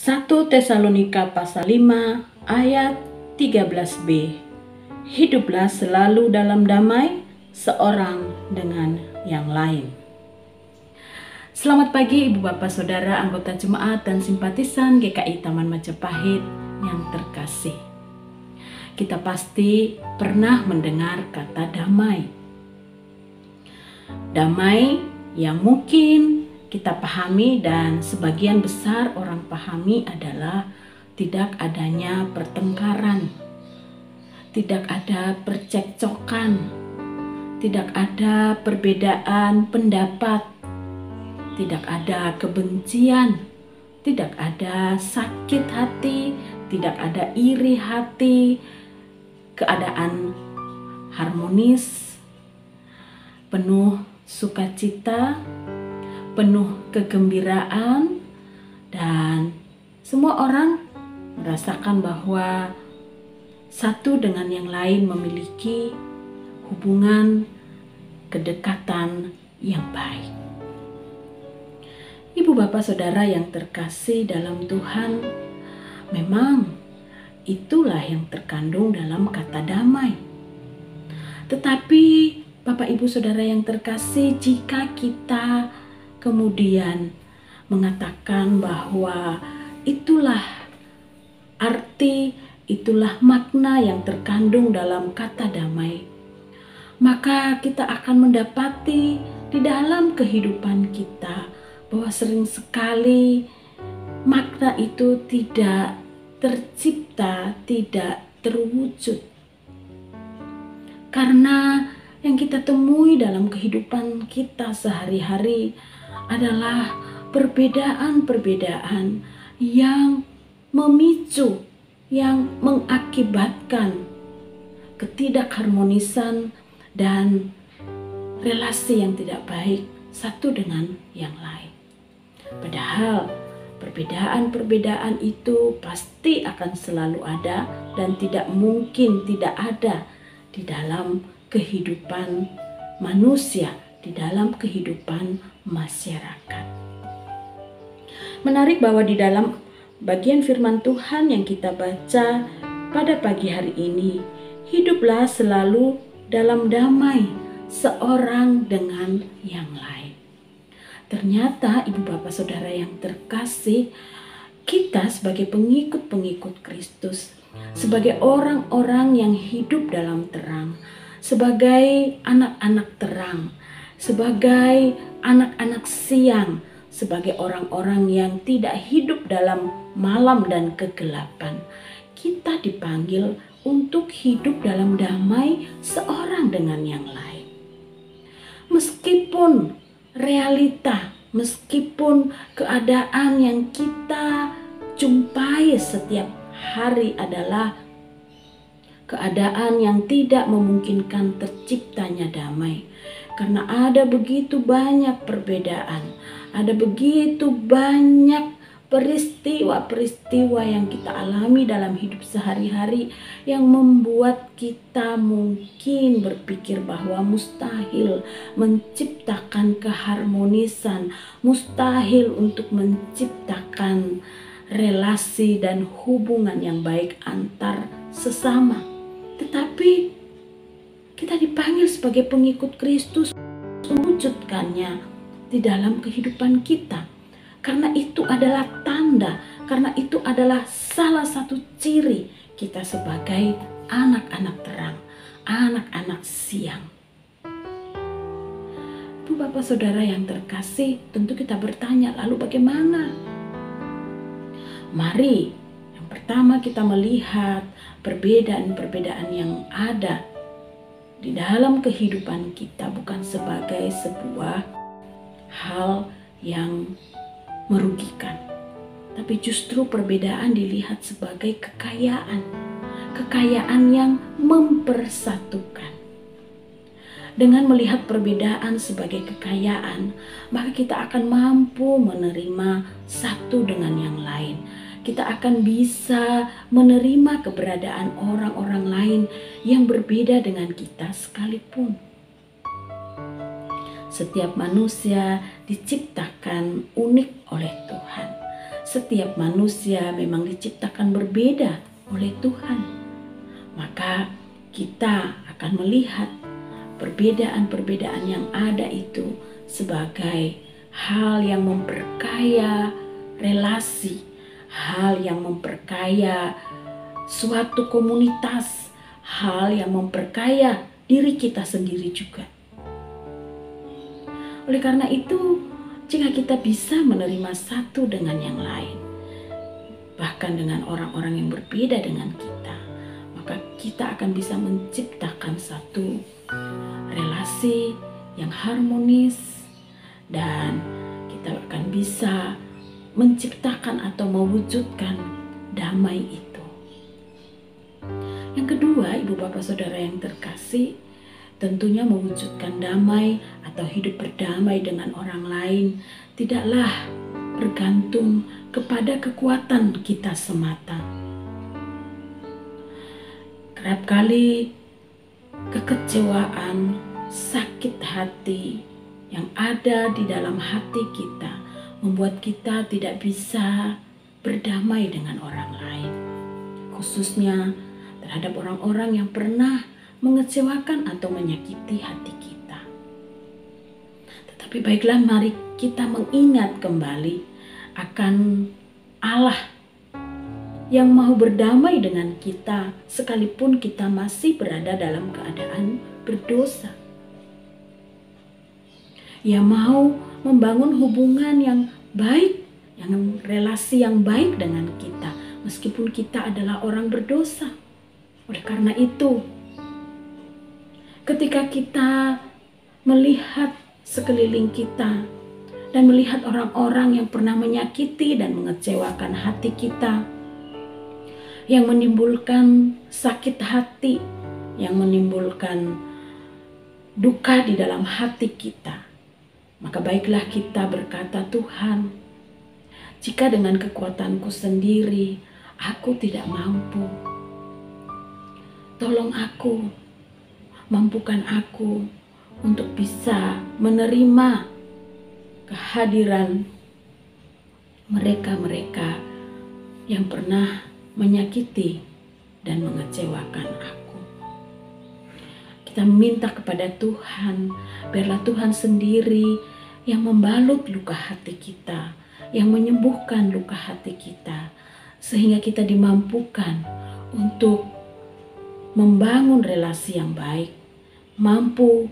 1 Tesalonika pasal 5 ayat 13b. Hiduplah selalu dalam damai seorang dengan yang lain. Selamat pagi Ibu Bapak Saudara, anggota jemaat dan simpatisan GKI Taman Majapahit yang terkasih. Kita pasti pernah mendengar kata damai. Damai yang mungkin kita pahami dan sebagian besar orang pahami adalah tidak adanya pertengkaran, tidak ada percekcokan, tidak ada perbedaan pendapat, tidak ada kebencian, tidak ada sakit hati, tidak ada iri hati, keadaan harmonis, penuh sukacita, penuh kegembiraan, dan semua orang merasakan bahwa satu dengan yang lain memiliki hubungan kedekatan yang baik. Ibu Bapak Saudara yang terkasih dalam Tuhan, memang itulah yang terkandung dalam kata damai. Tetapi Bapak Ibu Saudara yang terkasih, jika kita kemudian mengatakan bahwa itulah arti, itulah makna yang terkandung dalam kata damai, maka kita akan mendapati di dalam kehidupan kita bahwa sering sekali makna itu tidak tercipta, tidak terwujud. Karena yang kita temui dalam kehidupan kita sehari-hari adalah perbedaan-perbedaan yang memicu, yang mengakibatkan ketidakharmonisan dan relasi yang tidak baik satu dengan yang lain. Padahal perbedaan-perbedaan itu pasti akan selalu ada dan tidak mungkin tidak ada di dalam kehidupan manusia, di dalam kehidupan masyarakat. Menarik bahwa di dalam bagian firman Tuhan yang kita baca pada pagi hari ini, hiduplah selalu dalam damai seorang dengan yang lain. Ternyata Ibu Bapak Saudara yang terkasih, kita sebagai pengikut-pengikut Kristus, sebagai orang-orang yang hidup dalam terang, sebagai anak-anak terang, sebagai anak-anak siang, sebagai orang-orang yang tidak hidup dalam malam dan kegelapan, kita dipanggil untuk hidup dalam damai seorang dengan yang lain. Meskipun realita, meskipun keadaan yang kita jumpai setiap hari adalah keadaan yang tidak memungkinkan terciptanya damai, karena ada begitu banyak perbedaan, ada begitu banyak peristiwa-peristiwa yang kita alami dalam hidup sehari-hari yang membuat kita mungkin berpikir bahwa mustahil menciptakan keharmonisan, mustahil untuk menciptakan relasi dan hubungan yang baik antar sesama. Tetapi kita dipanggil sebagai pengikut Kristus mewujudkannya di dalam kehidupan kita. Karena itu adalah tanda, karena itu adalah salah satu ciri kita sebagai anak-anak terang, anak-anak siang. Ibu Bapak Saudara yang terkasih, tentu kita bertanya, lalu bagaimana? Mari, yang pertama kita melihat perbedaan-perbedaan yang ada di dalam kehidupan kita bukan sebagai sebuah hal yang merugikan, tapi justru perbedaan dilihat sebagai kekayaan, kekayaan yang mempersatukan. Dengan melihat perbedaan sebagai kekayaan, maka kita akan mampu menerima satu dengan yang lain. Kita akan bisa menerima keberadaan orang-orang lain yang berbeda dengan kita sekalipun. Setiap manusia diciptakan unik oleh Tuhan. setiap manusia memang diciptakan berbeda oleh Tuhan. Maka kita akan melihat perbedaan-perbedaan yang ada itu sebagai hal yang memperkaya relasi, hal yang memperkaya suatu komunitas, hal yang memperkaya diri kita sendiri juga. Oleh karena itu, jika kita bisa menerima satu dengan yang lain, bahkan dengan orang-orang yang berbeda dengan kita, maka kita akan bisa menciptakan satu relasi yang harmonis, dan kita akan bisa menciptakan atau mewujudkan damai itu. Yang kedua, ibu bapak saudara yang terkasih, tentunya mewujudkan damai atau hidup berdamai dengan orang lain tidaklah bergantung kepada kekuatan kita semata. Kerap kali kekecewaan, sakit hati yang ada di dalam hati kita membuat kita tidak bisa berdamai dengan orang lain, khususnya terhadap orang-orang yang pernah mengecewakan atau menyakiti hati kita. Tetapi baiklah, mari kita mengingat kembali akan Allah yang mau berdamai dengan kita sekalipun kita masih berada dalam keadaan berdosa. Ia mau membangun hubungan yang baik, yang relasi yang baik dengan kita meskipun kita adalah orang berdosa. Oleh karena itu, ketika kita melihat sekeliling kita dan melihat orang-orang yang pernah menyakiti dan mengecewakan hati kita, yang menimbulkan sakit hati, yang menimbulkan duka di dalam hati kita, maka baiklah kita berkata, Tuhan, jika dengan kekuatanku sendiri aku tidak mampu, tolong aku, mampukan aku untuk bisa menerima kehadiran mereka-mereka yang pernah menyakiti dan mengecewakan aku. Kita minta kepada Tuhan, biarlah Tuhan sendiri yang membalut luka hati kita, yang menyembuhkan luka hati kita, sehingga kita dimampukan untuk membangun relasi yang baik, mampu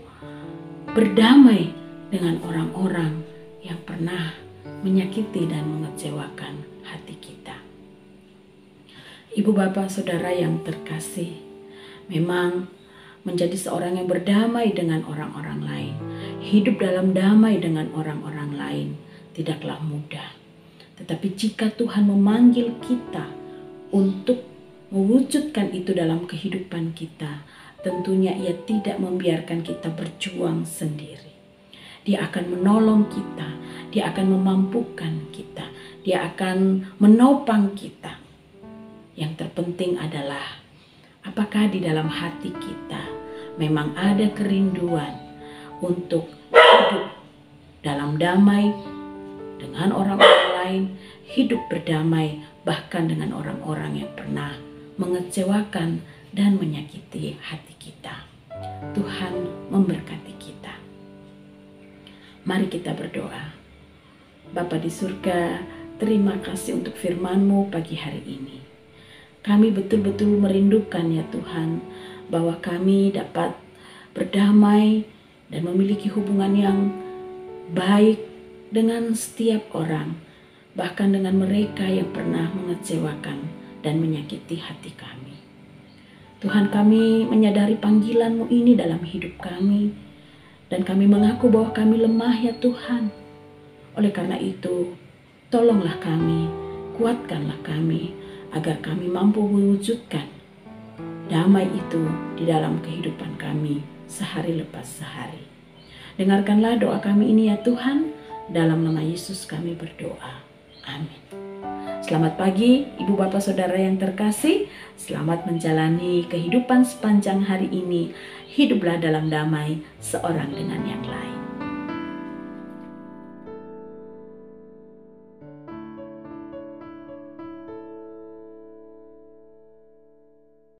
berdamai dengan orang-orang yang pernah menyakiti dan mengecewakan hati kita. Ibu bapak saudara yang terkasih, memang menjadi seorang yang berdamai dengan orang-orang lain, hidup dalam damai dengan orang-orang lain tidaklah mudah. Tetapi jika Tuhan memanggil kita untuk mewujudkan itu dalam kehidupan kita, tentunya Ia tidak membiarkan kita berjuang sendiri. Dia akan menolong kita, Dia akan memampukan kita, Dia akan menopang kita. Yang terpenting adalah apakah di dalam hati kita memang ada kerinduan untuk hidup dalam damai dengan orang-orang lain, hidup berdamai bahkan dengan orang-orang yang pernah mengecewakan dan menyakiti hati kita. Tuhan memberkati kita. Mari kita berdoa. Bapa di surga, terima kasih untuk firman-Mu pagi hari ini. Kami betul-betul merindukan ya Tuhan, bahwa kami dapat berdamai dan memiliki hubungan yang baik dengan setiap orang, bahkan dengan mereka yang pernah mengecewakan dan menyakiti hati kami. Tuhan, kami menyadari panggilan-Mu ini dalam hidup kami, dan kami mengaku bahwa kami lemah ya Tuhan. Oleh karena itu, tolonglah kami, kuatkanlah kami, agar kami mampu mewujudkan damai itu di dalam kehidupan kami sehari lepas sehari. Dengarkanlah doa kami ini ya Tuhan, dalam nama Yesus kami berdoa. Amin. Selamat pagi ibu bapak saudara yang terkasih, selamat menjalani kehidupan sepanjang hari ini. Hiduplah dalam damai seorang dengan yang lain.